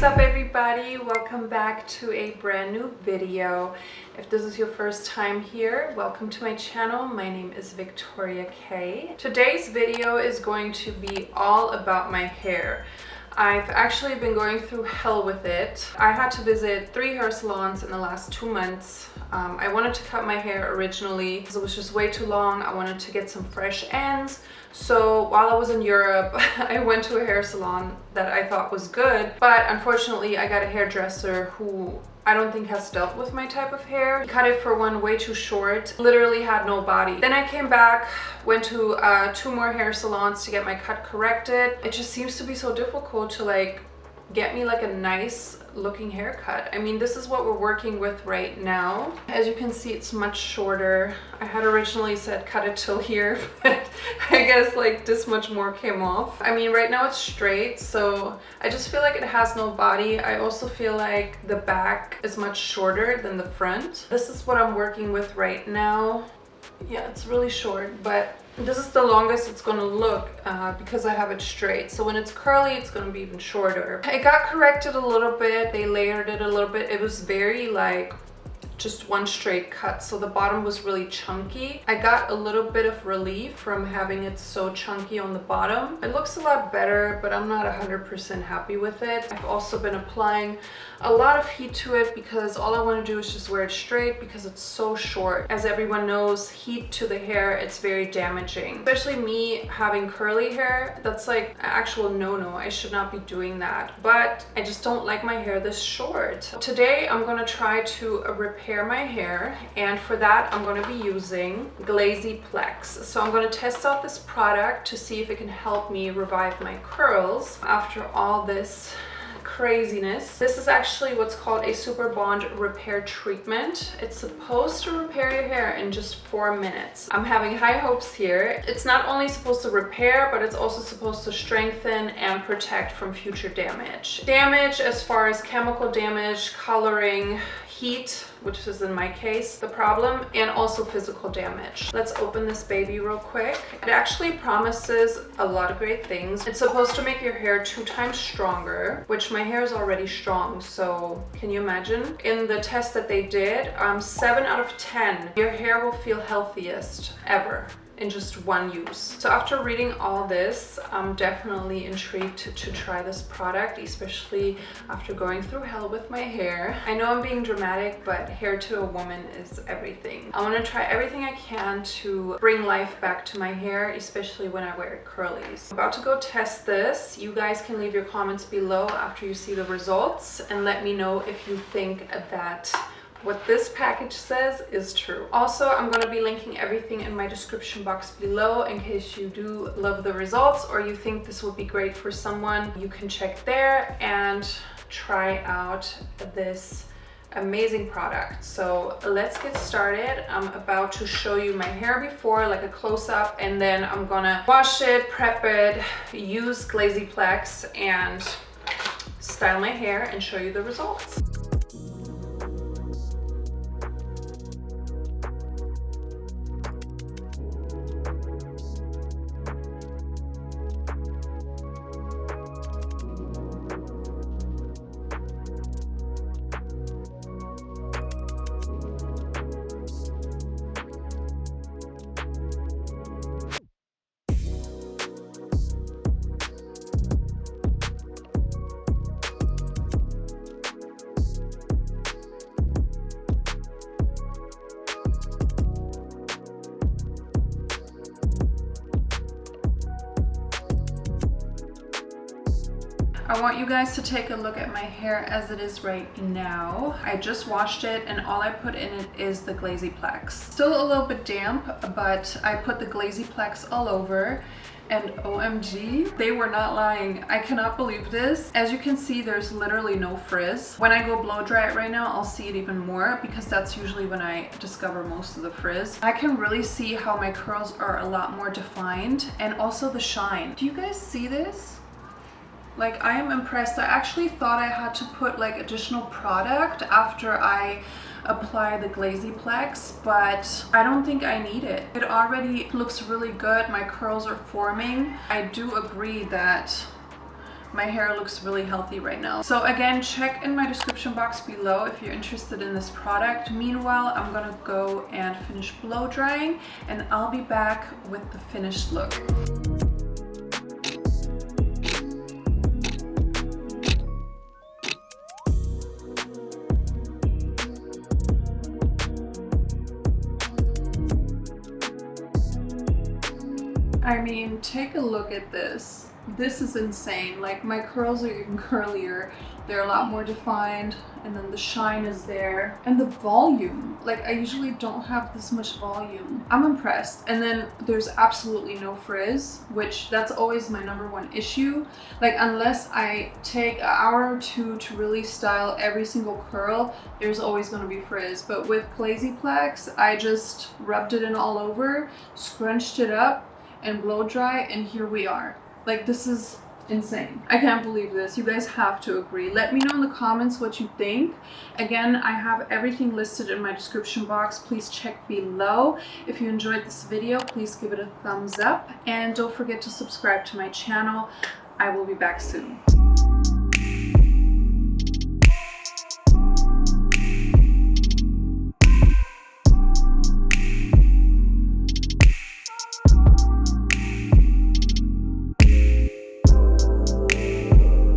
What's up everybody? Welcome back to a brand new video. If this is your first time here, welcome to my channel. My name is Viktoria Kay. Today's video is going to be all about my hair. I've actually been going through hell with it. I had to visit 3 hair salons in the last 2 months. I wanted to cut my hair originally because it was just way too long. I wanted to get some fresh ends. So while I was in Europe, I went to a hair salon that I thought was good, but unfortunately I got a hairdresser who I don't think has dealt with my type of hair. He cut it for one way too short, literally had no body. Then I came back, went to 2 more hair salons to get my cut corrected. It just seems to be so difficult to get me a nice looking haircut. I mean, this is what we're working with right now. As you can see, it's much shorter. I had originally said cut it till here, but I guess this much more came off. I mean, right now it's straight, so I just feel like it has no body. I also feel like the back is much shorter than the front. This is what I'm working with right now. Yeah, it's really short, but this is the longest it's gonna look because I have it straight. So when it's curly, it's gonna be even shorter. It got corrected a little bit. They layered it a little bit. It was very just one straight cut, so the bottom was really chunky. I got a little bit of relief from having it so chunky on the bottom. It looks a lot better, but I'm not 100% happy with it. I've also been applying a lot of heat to it because all I want to do is just wear it straight because it's so short. As everyone knows, heat to the hair, it's very damaging. Especially me having curly hair, that's an actual no-no. I should not be doing that, but I just don't like my hair this short. Today I'm gonna try to repair my hair, and for that I'm going to be using Glaziplex. So I'm going to test out this product to see if it can help me revive my curls after all this craziness. This is actually what's called a super bond repair treatment. It's supposed to repair your hair in just 4 minutes. I'm having high hopes here. It's not only supposed to repair, but it's also supposed to strengthen and protect from future damage. Damage as far as chemical damage, coloring, heat, which is in my case the problem, and also physical damage. Let's open this baby real quick. It actually promises a lot of great things. It's supposed to make your hair 2 times stronger, which my hair is already strong, so can you imagine? In the test that they did, 7 out of 10, your hair will feel healthiest ever in just 1 use. So after reading all this, I'm definitely intrigued to try this product, especially after going through hell with my hair. I know I'm being dramatic, but hair to a woman is everything. I want to try everything I can to bring life back to my hair, especially when I wear curlies. I'm about to go test this. You guys can leave your comments below after you see the results and let me know if you think that what this package says is true. Also, I'm going to be linking everything in my description box below in case you do love the results or you think this would be great for someone. You can check there and try out this amazing product. So let's get started. I'm about to show you my hair before, a close-up, and then I'm gonna wash it, prep it, use Glaziplex, and style my hair and show you the results. I want you guys to take a look at my hair as it is right now. I just washed it and all I put in it is the Glaziplex. Still a little bit damp, but I put the Glaziplex all over, and OMG, they were not lying. I cannot believe this. As you can see, there's literally no frizz. When I go blow dry it right now, I'll see it even more because that's usually when I discover most of the frizz. I can really see how my curls are a lot more defined, and also the shine. Do you guys see this? I am impressed. I actually thought I had to put additional product after I apply the Glaziplex, but I don't think I need it. It already looks really good. My curls are forming. I do agree that My hair looks really healthy right now. So again, check in my description box below if you're interested in this product. Meanwhile, I'm gonna go and finish blow drying, and I'll be back with the finished look. I mean, take a look at this. This is insane. Like, my curls are even curlier. They're a lot more defined, and then the shine is there. And the volume, like, I usually don't have this much volume. I'm impressed. And then there's absolutely no frizz, which that's always my #1 issue. Like, unless I take an hour or two to really style every single curl, there's always gonna be frizz. But with Glaziplex, I just rubbed it in all over, scrunched it up, and blow dry, and here we are. Like, this is insane. I can't believe this. You guys have to agree. Let me know in the comments what you think. Again, I have everything listed in my description box. Please check below. If you enjoyed this video, please give it a thumbs up, and don't forget to subscribe to my channel. I will be back soon.